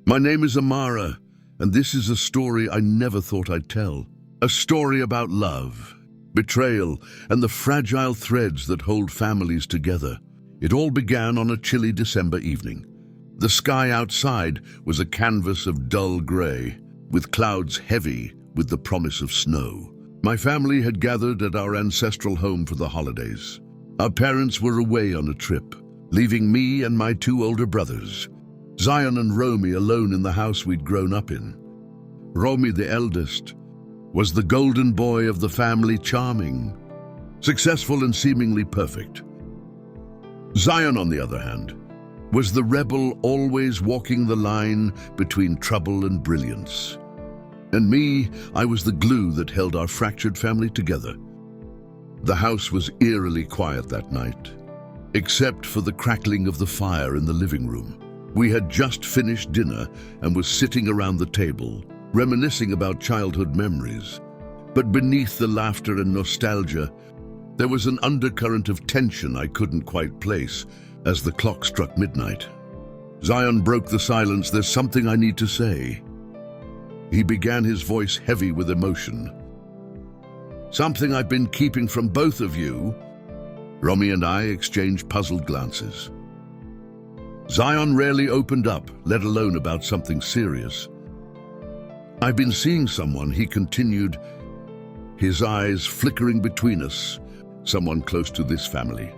My name is Amara, and this is a story I never thought I'd tell. A story about love, betrayal, and the fragile threads that hold families together. It all began on a chilly December evening. The sky outside was a canvas of dull gray, with clouds heavy with the promise of snow. My family had gathered at our ancestral home for the holidays. Our parents were away on a trip, leaving me and my two older brothers, Zion and Romy, alone in the house we'd grown up in. Romy, the eldest, was the golden boy of the family, charming, successful and seemingly perfect. Zion, on the other hand, was the rebel, always walking the line between trouble and brilliance. And me, I was the glue that held our fractured family together. The house was eerily quiet that night, except for the crackling of the fire in the living room. We had just finished dinner and was sitting around the table, reminiscing about childhood memories. But beneath the laughter and nostalgia, there was an undercurrent of tension I couldn't quite place as the clock struck midnight. Zion broke the silence. "There's something I need to say." He began, his voice heavy with emotion. "Something I've been keeping from both of you." Romy and I exchanged puzzled glances. Zion rarely opened up, let alone about something serious. "I've been seeing someone," he continued, his eyes flickering between us. "Someone close to this family."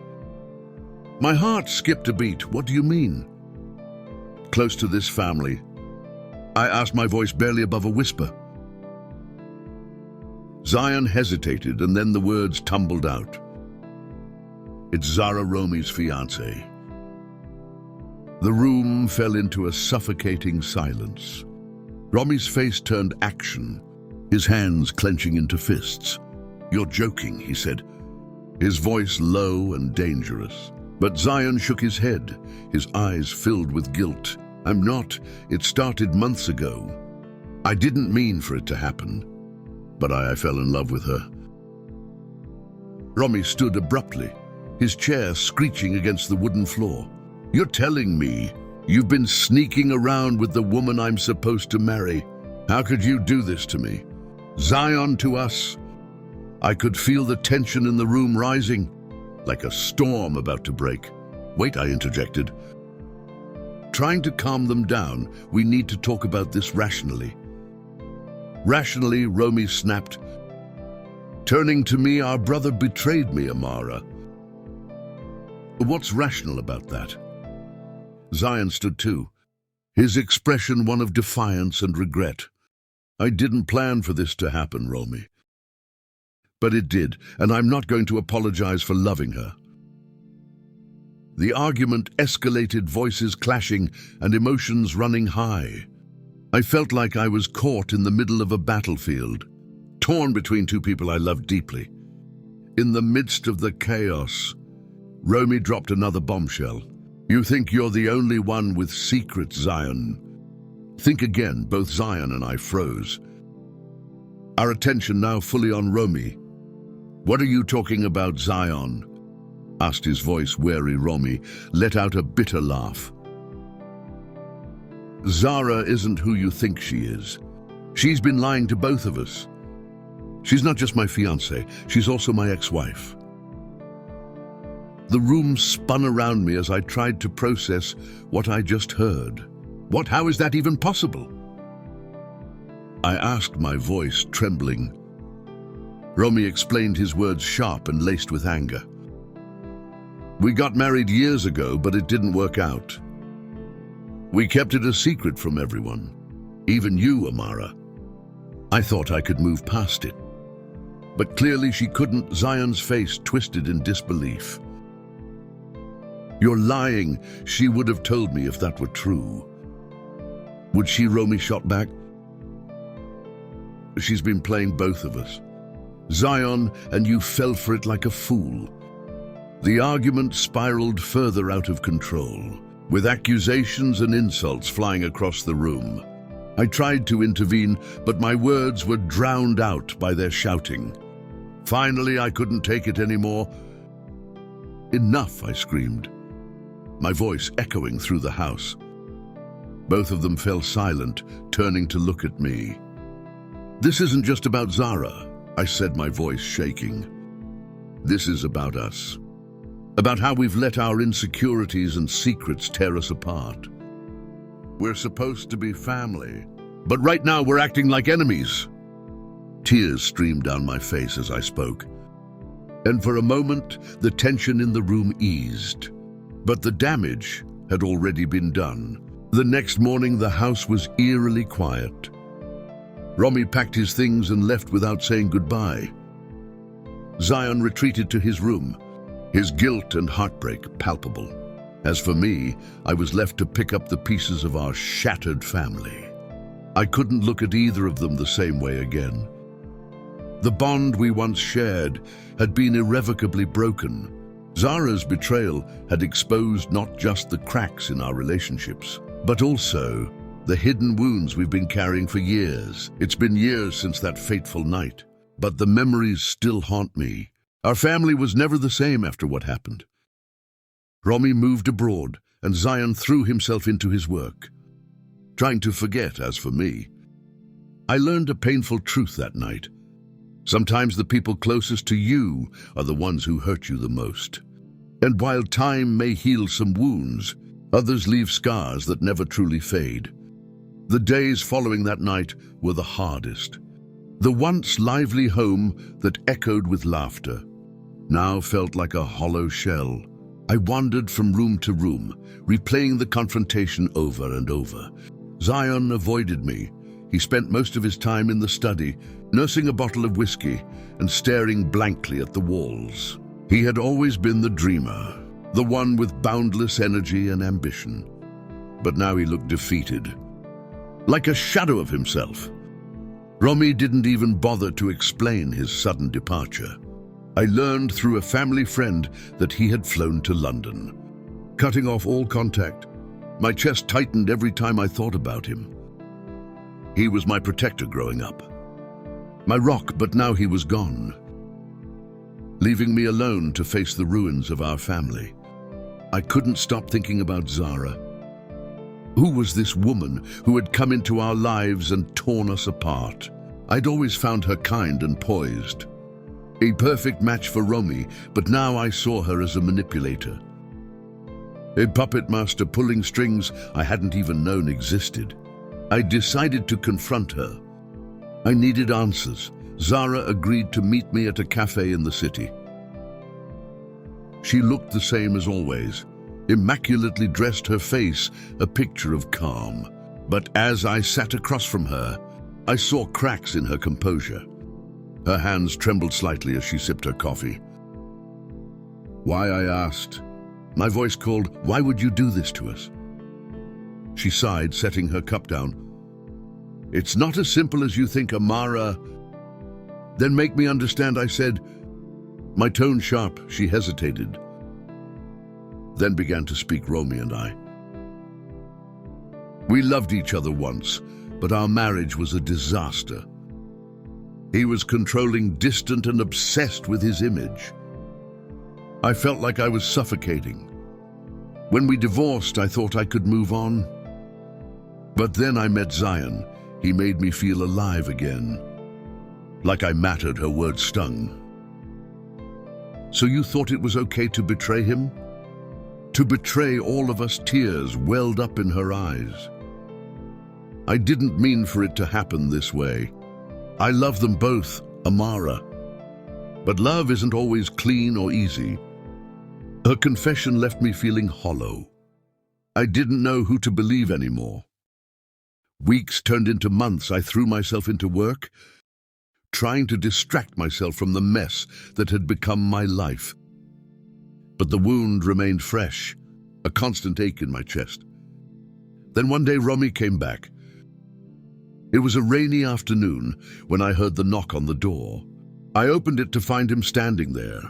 My heart skipped a beat. "What do you mean?" "Close to this family," I asked, my voice barely above a whisper. Zion hesitated, and then the words tumbled out. "It's Zara, Romy's fiancée." The room fell into a suffocating silence. Romy's face turned action, his hands clenching into fists. "You're joking," he said, his voice low and dangerous. But Zion shook his head, his eyes filled with guilt. "I'm not. It started months ago. I didn't mean for it to happen, but I fell in love with her." Romy stood abruptly, his chair screeching against the wooden floor. "You're telling me you've been sneaking around with the woman I'm supposed to marry? How could you do this to me?" "Zion, to us." I could feel the tension in the room rising, like a storm about to break. "Wait," I interjected, trying to calm them down. "We need to talk about this rationally." "Rationally?" Romy snapped, turning to me. "Our brother betrayed me, Amara. What's rational about that?" Zion stood too, his expression one of defiance and regret. "I didn't plan for this to happen, Romy. But it did, and I'm not going to apologize for loving her." The argument escalated, voices clashing and emotions running high. I felt like I was caught in the middle of a battlefield, torn between two people I loved deeply. In the midst of the chaos, Romy dropped another bombshell. "You think you're the only one with secrets, Zion." Think again. Both Zion and I froze, our attention now fully on Romy. "What are you talking about, Zion?" asked, his voice wary. Romy let out a bitter laugh. "Zara isn't who you think she is. She's been lying to both of us. She's not just my fiancée, she's also my ex-wife." The room spun around me as I tried to process what I just heard. "What? How is that even possible?" I asked, my voice trembling. Romy explained, his words sharp and laced with anger. "We got married years ago, but it didn't work out. We kept it a secret from everyone, even you, Amara. I thought I could move past it, but clearly she couldn't." Zion's face twisted in disbelief. "You're lying. She would have told me if that were true." "Would she?" Romy shot back. "She's been playing both of us, Zion, and you fell for it like a fool." The argument spiraled further out of control, with accusations and insults flying across the room. I tried to intervene, but my words were drowned out by their shouting. Finally, I couldn't take it anymore. "Enough!" I screamed, my voice echoing through the house. Both of them fell silent, turning to look at me. "This isn't just about Zara," I said, my voice shaking. "This is about us. About how we've let our insecurities and secrets tear us apart. We're supposed to be family, but right now we're acting like enemies." Tears streamed down my face as I spoke. And for a moment, the tension in the room eased. But the damage had already been done. The next morning, the house was eerily quiet. Romy packed his things and left without saying goodbye. Zion retreated to his room, his guilt and heartbreak palpable. As for me, I was left to pick up the pieces of our shattered family. I couldn't look at either of them the same way again. The bond we once shared had been irrevocably broken. Zara's betrayal had exposed not just the cracks in our relationships, but also the hidden wounds we've been carrying for years. It's been years since that fateful night, but the memories still haunt me. Our family was never the same after what happened. Romy moved abroad, and Zion threw himself into his work, trying to forget. As for me, I learned a painful truth that night. Sometimes the people closest to you are the ones who hurt you the most. And while time may heal some wounds, others leave scars that never truly fade. The days following that night were the hardest. The once lively home that echoed with laughter now felt like a hollow shell. I wandered from room to room, replaying the confrontation over and over. Zion avoided me. He spent most of his time in the study, nursing a bottle of whiskey and staring blankly at the walls. He had always been the dreamer, the one with boundless energy and ambition. But now he looked defeated, like a shadow of himself. Romy didn't even bother to explain his sudden departure. I learned through a family friend that he had flown to London. Cutting off all contact, my chest tightened every time I thought about him. He was my protector growing up, my rock, but now he was gone, leaving me alone to face the ruins of our family. I couldn't stop thinking about Zara. Who was this woman who had come into our lives and torn us apart? I'd always found her kind and poised, a perfect match for Romy, but now I saw her as a manipulator, a puppet master pulling strings I hadn't even known existed. I decided to confront her. I needed answers. Zara agreed to meet me at a cafe in the city. She looked the same as always, immaculately dressed, her face a picture of calm. But as I sat across from her, I saw cracks in her composure. Her hands trembled slightly as she sipped her coffee. "Why?" I asked. My voice called, "Why would you do this to us?" She sighed, setting her cup down. "It's not as simple as you think, Amara." "Then make me understand," I said, my tone sharp. She hesitated, then began to speak. "Romy and I, we loved each other once, but our marriage was a disaster. He was controlling, distant, and obsessed with his image. I felt like I was suffocating. When we divorced, I thought I could move on. But then I met Zion. He made me feel alive again. Like I mattered." Her words stung. "So you thought it was okay to betray him?" "To betray all of us?" Tears welled up in her eyes. "I didn't mean for it to happen this way. I love them both, Amara. But love isn't always clean or easy." Her confession left me feeling hollow. I didn't know who to believe anymore. Weeks turned into months. I threw myself into work, trying to distract myself from the mess that had become my life. But the wound remained fresh, a constant ache in my chest. Then one day Romy came back. It was a rainy afternoon when I heard the knock on the door. I opened it to find him standing there,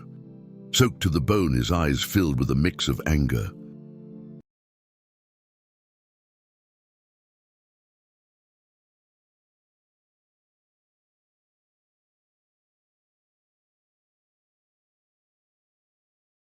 soaked to the bone, his eyes filled with a mix of anger